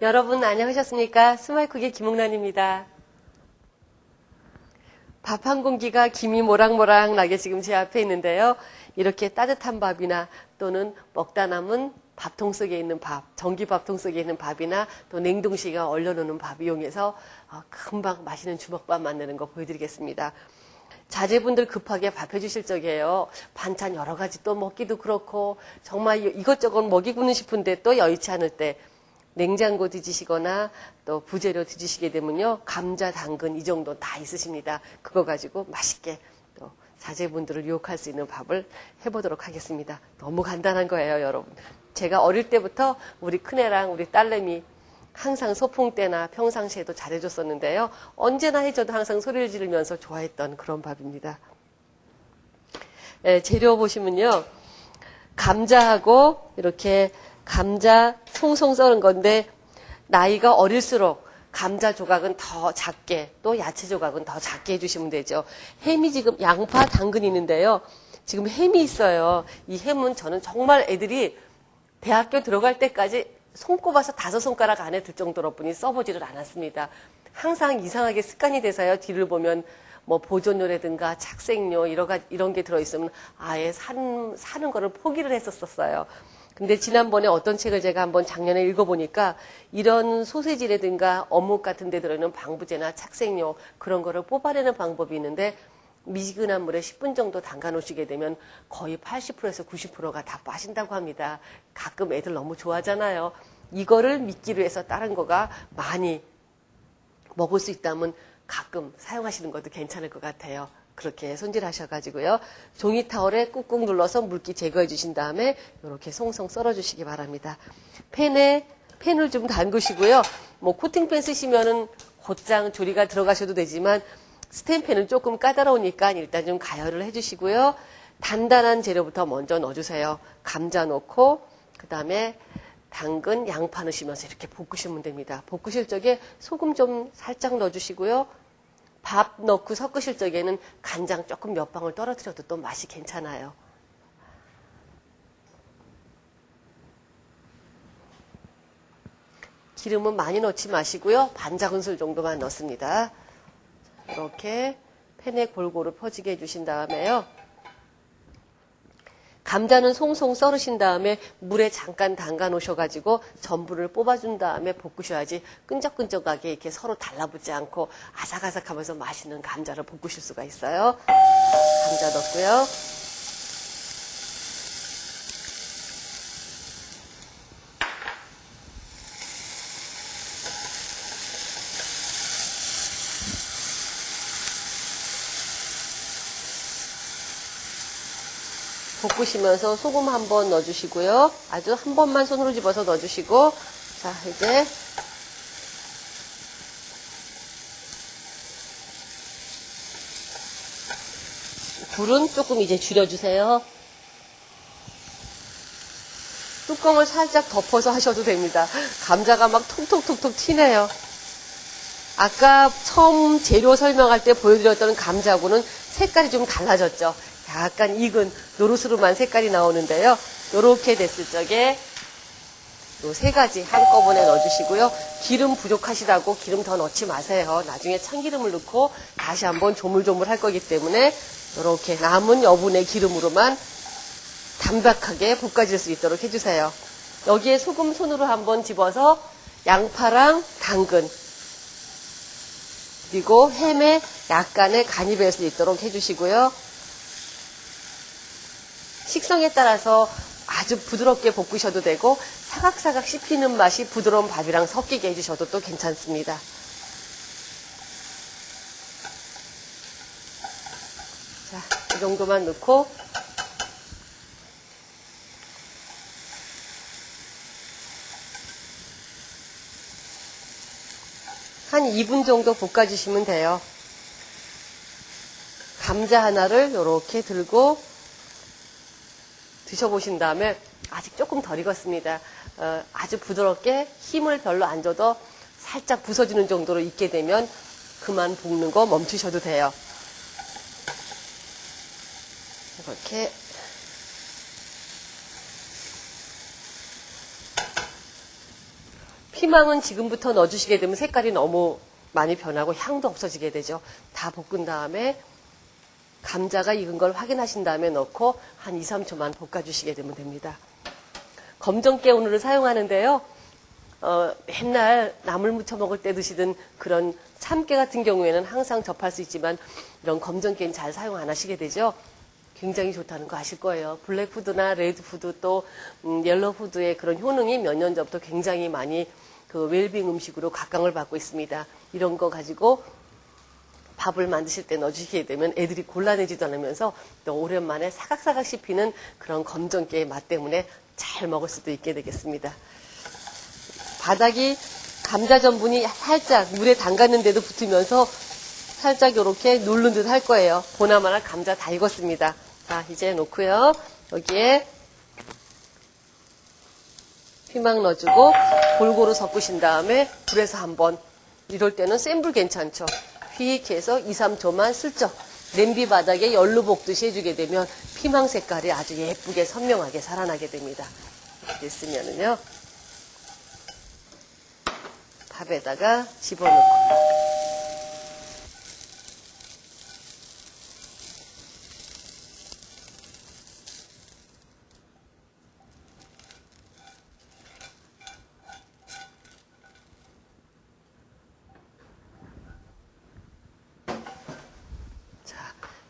여러분 안녕하셨습니까? 스마일쿡의 김홍란입니다. 밥 한 공기가 김이 모락모락 나게 지금 제 앞에 있는데요. 이렇게 따뜻한 밥이나 또는 먹다 남은 밥통 속에 있는 밥, 전기밥통 속에 있는 밥이나 또 냉동실에 얼려놓는 밥 이용해서 금방 맛있는 주먹밥 만드는 거 보여드리겠습니다. 자제분들 급하게 밥 해주실 적이에요. 반찬 여러 가지 또 먹기도 그렇고 정말 이것저것 먹이고는 싶은데 또 여의치 않을 때 냉장고 뒤지시거나 또 부재료 뒤지시게 되면요. 감자, 당근 이 정도 다 있으십니다. 그거 가지고 맛있게 또 자제분들을 유혹할 수 있는 밥을 해보도록 하겠습니다. 너무 간단한 거예요, 여러분. 제가 어릴 때부터 우리 큰애랑 우리 딸내미 항상 소풍 때나 평상시에도 잘해줬었는데요. 언제나 해줘도 항상 소리를 지르면서 좋아했던 그런 밥입니다. 재료 보시면요. 감자하고 이렇게 감자 송송 썰은 건데 나이가 어릴수록 감자 조각은 더 작게 또 야채 조각은 더 작게 해주시면 되죠. 햄이 지금 양파, 당근이 있는데요. 지금 햄이 있어요. 이 햄은 저는 정말 애들이 대학교 들어갈 때까지 손꼽아서 5손가락 안에 들 정도로 뿐이 써보지를 않았습니다. 항상 이상하게 습관이 돼서요. 뒤를 보면 뭐 보존료라든가 착색료 이런 게 들어있으면 아예 사는 거를 포기를 했었어요. 근데 지난번에 어떤 책을 제가 한번 작년에 읽어보니까 이런 소세지라든가 어묵 같은 데 들어있는 방부제나 착색료 그런 거를 뽑아내는 방법이 있는데 미지근한 물에 10분 정도 담가 놓으시게 되면 거의 80%에서 90%가 다 빠진다고 합니다. 가끔 애들 너무 좋아하잖아요. 이거를 미끼로 해서 다른 거가 많이 먹을 수 있다면 가끔 사용하시는 것도 괜찮을 것 같아요. 그렇게 손질하셔가지고요. 종이 타월에 꾹꾹 눌러서 물기 제거해 주신 다음에 이렇게 송송 썰어 주시기 바랍니다. 팬을 좀 담그시고요. 뭐 코팅팬 쓰시면은 곧장 조리가 들어가셔도 되지만 스텐팬은 조금 까다로우니까 일단 좀 가열을 해주시고요. 단단한 재료부터 먼저 넣어주세요. 감자 넣고 그 다음에 당근, 양파 넣으시면서 이렇게 볶으시면 됩니다. 볶으실 적에 소금 좀 살짝 넣어주시고요. 밥 넣고 섞으실 적에는 간장 조금 몇 방울 떨어뜨려도 또 맛이 괜찮아요. 기름은 많이 넣지 마시고요. 반 작은술 정도만 넣습니다. 이렇게 팬에 골고루 퍼지게 해주신 다음에요. 감자는 송송 썰으신 다음에 물에 잠깐 담가 놓으셔가지고 전분을 뽑아준 다음에 볶으셔야지 끈적끈적하게 이렇게 서로 달라붙지 않고 아삭아삭하면서 맛있는 감자를 볶으실 수가 있어요. 감자 넣고요. 볶으시면서 소금 한번 넣어주시고요. 아주 한 번만 손으로 집어서 넣어주시고 자 이제 불은 조금 이제 줄여주세요. 뚜껑을 살짝 덮어서 하셔도 됩니다. 감자가 막 톡톡톡톡 튀네요. 아까 처음 재료 설명할 때 보여드렸던 감자하고는 색깔이 좀 달라졌죠. 약간 익은 노릇으로만 색깔이 나오는데요. 이렇게 됐을 적에 요 3가지 한꺼번에 넣어주시고요. 기름 부족하시다고 기름 더 넣지 마세요. 나중에 참기름을 넣고 다시 한번 조물조물 할 거기 때문에 이렇게 남은 여분의 기름으로만 담백하게 볶아질 수 있도록 해주세요. 여기에 소금 손으로 한번 집어서 양파랑 당근 그리고 햄에 약간의 간이 될 수 있도록 해주시고요. 식성에 따라서 아주 부드럽게 볶으셔도 되고 사각사각 씹히는 맛이 부드러운 밥이랑 섞이게 해주셔도 또 괜찮습니다. 자, 이 정도만 넣고 한 2분 정도 볶아주시면 돼요. 감자 하나를 이렇게 들고 드셔보신 다음에 아직 조금 덜 익었습니다. 아주 부드럽게 힘을 별로 안 줘도 살짝 부서지는 정도로 익게 되면 그만 볶는 거 멈추셔도 돼요. 이렇게 피망은 지금부터 넣어주시게 되면 색깔이 너무 많이 변하고 향도 없어지게 되죠. 다 볶은 다음에 감자가 익은 걸 확인하신 다음에 넣고 한 2, 3초만 볶아주시게 되면 됩니다. 검정깨 오늘을 사용하는데요. 맨날 나물 무쳐 먹을 때 드시던 그런 참깨 같은 경우에는 항상 접할 수 있지만 이런 검정깨는 잘 사용 안 하시게 되죠. 굉장히 좋다는 거 아실 거예요. 블랙푸드나 레드푸드 또 옐로푸드의 그런 효능이 몇 년 전부터 굉장히 많이 그 웰빙 음식으로 각광을 받고 있습니다. 이런 거 가지고 밥을 만드실 때 넣어주시게 되면 애들이 곤란해지도 않으면서 또 오랜만에 사각사각 씹히는 그런 검정깨의 맛 때문에 잘 먹을 수도 있게 되겠습니다. 바닥이 감자 전분이 살짝 물에 담갔는데도 붙으면서 살짝 이렇게 누른 듯 할 거예요. 보나마나 감자 다 익었습니다. 자, 이제 놓고요. 여기에 피망 넣어주고 골고루 섞으신 다음에 불에서 한번, 이럴 때는 센 불 괜찮죠. 휙 해서 2, 3초만 슬쩍 냄비 바닥에 열로 볶듯이 해주게 되면 피망 색깔이 아주 예쁘게 선명하게 살아나게 됩니다. 됐으면은요, 밥에다가 집어넣고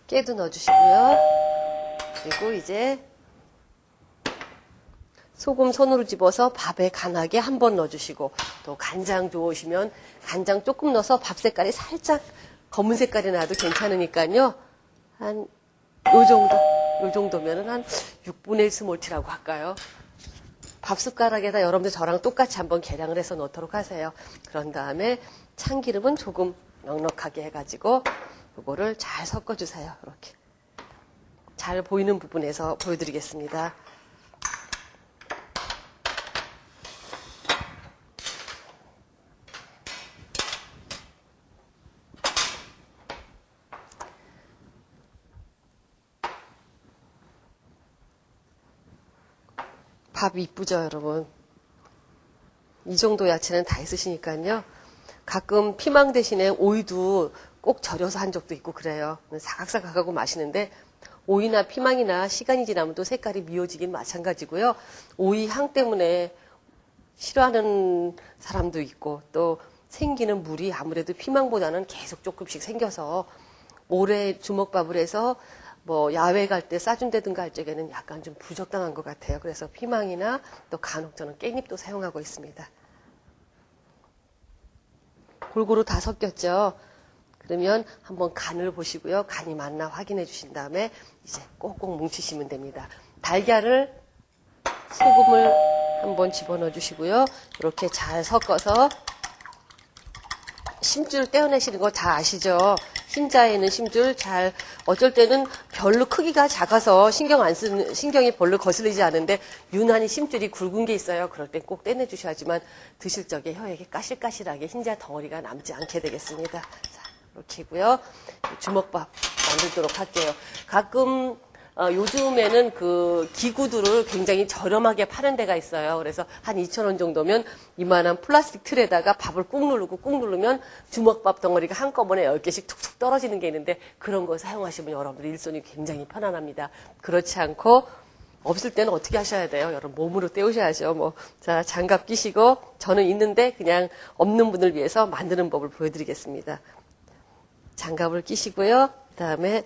깨도 넣어주시고요. 그리고 이제 소금 손으로 집어서 밥에 간하게 한번 넣어주시고, 또 간장 좋으시면 간장 조금 넣어서 밥 색깔이 살짝 검은 색깔이 나도 괜찮으니까요. 한 요 정도면은 한 6분의 1 스몰티라고 할까요? 밥 숟가락에다 여러분들 저랑 똑같이 한번 계량을 해서 넣도록 하세요. 그런 다음에 참기름은 조금 넉넉하게 해가지고 이거를 잘 섞어주세요. 이렇게 잘 보이는 부분에서 보여드리겠습니다. 밥 이쁘죠, 여러분? 이 정도 야채는 다 있으시니까요. 가끔 피망 대신에 오이도 꼭 절여서 한 적도 있고 그래요. 사각사각하고 맛있는데 오이나 피망이나 시간이 지나면 또 색깔이 미워지긴 마찬가지고요. 오이 향 때문에 싫어하는 사람도 있고 또 생기는 물이 아무래도 피망보다는 계속 조금씩 생겨서 오래 주먹밥을 해서 뭐 야외 갈 때 싸준다든가 할 적에는 약간 좀 부적당한 것 같아요. 그래서 피망이나 또 간혹 저는 깻잎도 사용하고 있습니다. 골고루 다 섞였죠. 그러면 한번 간을 보시고요. 간이 맞나 확인해 주신 다음에 이제 꼭꼭 뭉치시면 됩니다. 달걀을 소금을 한번 집어넣어 주시고요. 이렇게 잘 섞어서 심줄 떼어내시는 거 다 아시죠? 흰자에는 심줄 잘, 어쩔 때는 별로 크기가 작아서 신경이 별로 거슬리지 않은데 유난히 심줄이 굵은 게 있어요. 그럴 땐 꼭 떼내주셔야지만 드실 적에 혀에 까실까실하게 흰자 덩어리가 남지 않게 되겠습니다. 자, 이렇게고요. 주먹밥 만들도록 할게요. 가끔 요즘에는 그 기구들을 굉장히 저렴하게 파는 데가 있어요. 그래서 한 2,000원 정도면 이만한 플라스틱 틀에다가 밥을 꾹 누르면 주먹밥 덩어리가 한꺼번에 10개씩 툭툭 떨어지는 게 있는데 그런 거 사용하시면 여러분들 일손이 굉장히 편안합니다. 그렇지 않고 없을 때는 어떻게 하셔야 돼요? 여러분 몸으로 때우셔야죠. 자, 장갑 끼시고 저는 있는데 그냥 없는 분을 위해서 만드는 법을 보여드리겠습니다. 장갑을 끼시고요. 그다음에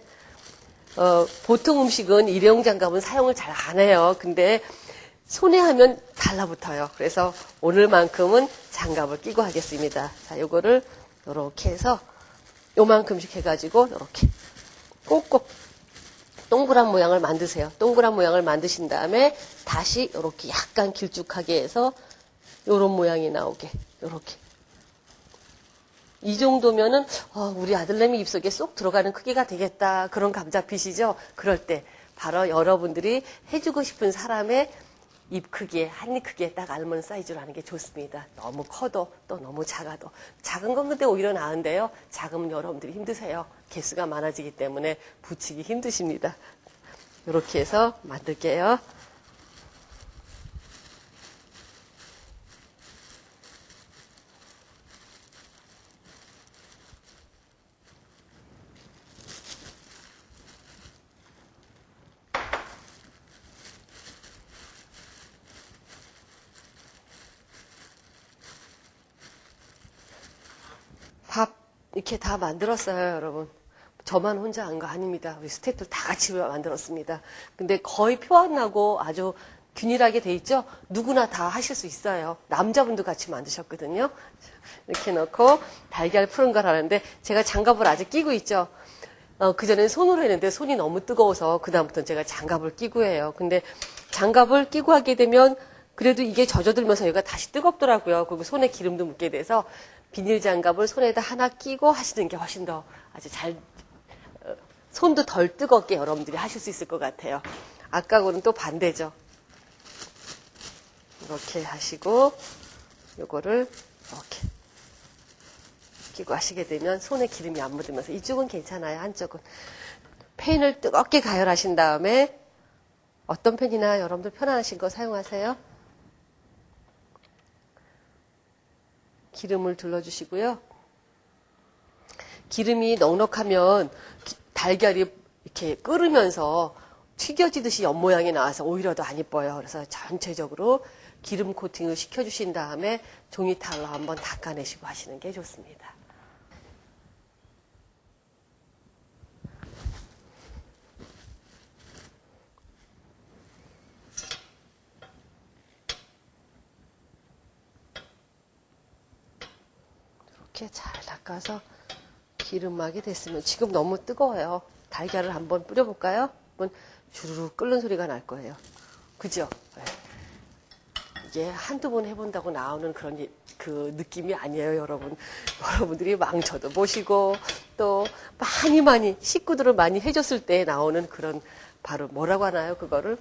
보통 음식은 일회용 장갑은 사용을 잘 안 해요. 근데 손에 하면 달라붙어요. 그래서 오늘만큼은 장갑을 끼고 하겠습니다. 자, 요거를 요렇게 해서 요만큼씩 해가지고 요렇게 꼭꼭 동그란 모양을 만드세요. 동그란 모양을 만드신 다음에 다시 요렇게 약간 길쭉하게 해서 요런 모양이 나오게 요렇게. 이 정도면은 우리 아들내미 입속에 쏙 들어가는 크기가 되겠다. 그런 감자핏이죠. 그럴 때 바로 여러분들이 해주고 싶은 사람의 입 크기에, 한 입 크기에 딱 알맞는 사이즈로 하는 게 좋습니다. 너무 커도 또 너무 작아도. 작은 건 근데 오히려 나은데요. 작으면 여러분들이 힘드세요. 개수가 많아지기 때문에 붙이기 힘드십니다. 이렇게 해서 만들게요. 이렇게 다 만들었어요, 여러분. 저만 혼자 한 거 아닙니다. 우리 스태프들 다 같이 만들었습니다. 근데 거의 표 안 나고 아주 균일하게 돼 있죠? 누구나 다 하실 수 있어요. 남자분도 같이 만드셨거든요. 이렇게 넣고 달걀 푸른 걸 하는데 제가 장갑을 아직 끼고 있죠. 그전엔 손으로 했는데 손이 너무 뜨거워서 그다음부터는 제가 장갑을 끼고 해요. 근데 장갑을 끼고 하게 되면 그래도 이게 젖어들면서 얘가 다시 뜨겁더라고요. 그리고 손에 기름도 묻게 돼서 비닐 장갑을 손에다 하나 끼고 하시는 게 훨씬 더 아주 손도 덜 뜨겁게 여러분들이 하실 수 있을 것 같아요. 아까하고는 또 반대죠. 이렇게 하시고 요거를 이렇게 끼고 하시게 되면 손에 기름이 안 묻으면서 이쪽은 괜찮아요. 한쪽은. 팬을 뜨겁게 가열하신 다음에 어떤 팬이나 여러분들 편안하신 거 사용하세요. 기름을 둘러주시고요. 기름이 넉넉하면 달걀이 이렇게 끓으면서 튀겨지듯이 옆 모양이 나와서 오히려 더 안 이뻐요. 그래서 전체적으로 기름 코팅을 시켜주신 다음에 종이탈로 한번 닦아내시고 하시는 게 좋습니다. 이렇게 잘 닦아서 기름막이 됐으면 지금 너무 뜨거워요. 달걀을 한번 뿌려볼까요? 한번 주르르 끓는 소리가 날 거예요. 그죠? 네. 이게 한두 번 해본다고 나오는 그런 그 느낌이 아니에요, 여러분. 여러분들이 망쳐도 보시고 또 많이 식구들을 많이 해줬을 때 나오는 그런 바로 뭐라고 하나요, 그거를?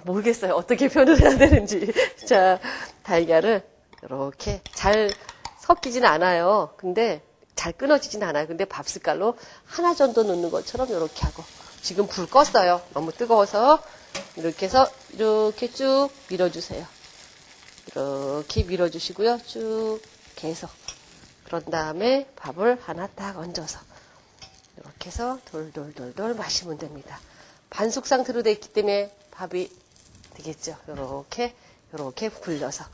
모르겠어요. 어떻게 표현을 해야 되는지. 자, 달걀을 이렇게 잘 섞이진 않아요. 근데 잘 끊어지진 않아요. 근데 밥숟갈로 하나 정도 넣는 것처럼 이렇게 하고 지금 불 껐어요. 너무 뜨거워서 이렇게 해서 이렇게 쭉 밀어주세요. 이렇게 밀어주시고요. 쭉 계속 그런 다음에 밥을 하나 딱 얹어서 이렇게 해서 돌돌돌돌 마시면 됩니다. 반숙 상태로 되어 있기 때문에 밥이 되겠죠. 이렇게 굴려서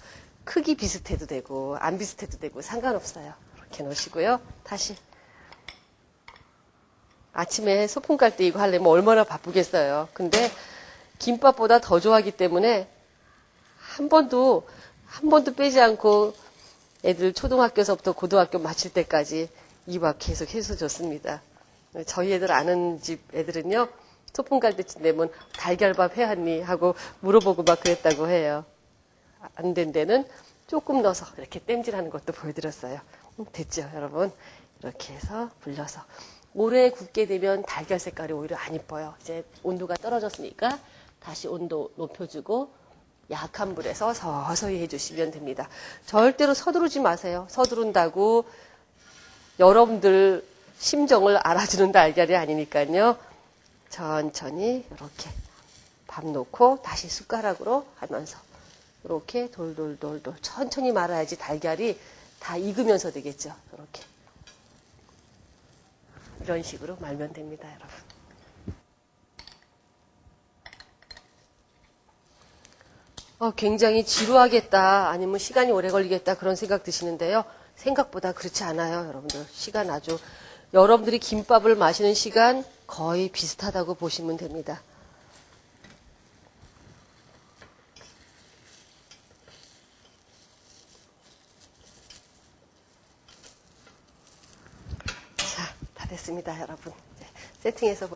크기 비슷해도 되고 안 비슷해도 되고 상관없어요. 이렇게 놓으시고요. 다시 아침에 소풍 갈 때 이거 하려면 얼마나 바쁘겠어요. 근데 김밥보다 더 좋아하기 때문에 한 번도 빼지 않고 애들 초등학교서부터 고등학교 마칠 때까지 이 밥 계속 해서 줬습니다. 저희 애들 아는 집 애들은요. 소풍 갈 때쯤 되면 달걀밥 해왔니? 하고 물어보고 막 그랬다고 해요. 안 된 데는 조금 넣어서 이렇게 땜질하는 것도 보여드렸어요. 됐죠, 여러분? 이렇게 해서 불려서. 오래 굽게 되면 달걀 색깔이 오히려 안 이뻐요. 이제 온도가 떨어졌으니까 다시 온도 높여주고 약한 불에서 서서히 해주시면 됩니다. 절대로 서두르지 마세요. 서두른다고 여러분들 심정을 알아주는 달걀이 아니니까요. 천천히 이렇게 밥 놓고 다시 숟가락으로 하면서 이렇게 돌돌돌돌 천천히 말아야지 달걀이 다 익으면서 되겠죠. 이렇게 이런 식으로 말면 됩니다, 여러분. 굉장히 지루하겠다 아니면 시간이 오래 걸리겠다 그런 생각 드시는데요. 생각보다 그렇지 않아요, 여러분들. 시간 아주 여러분들이 김밥을 마시는 시간 거의 비슷하다고 보시면 됩니다. 자, 다 됐습니다, 여러분. 세팅해서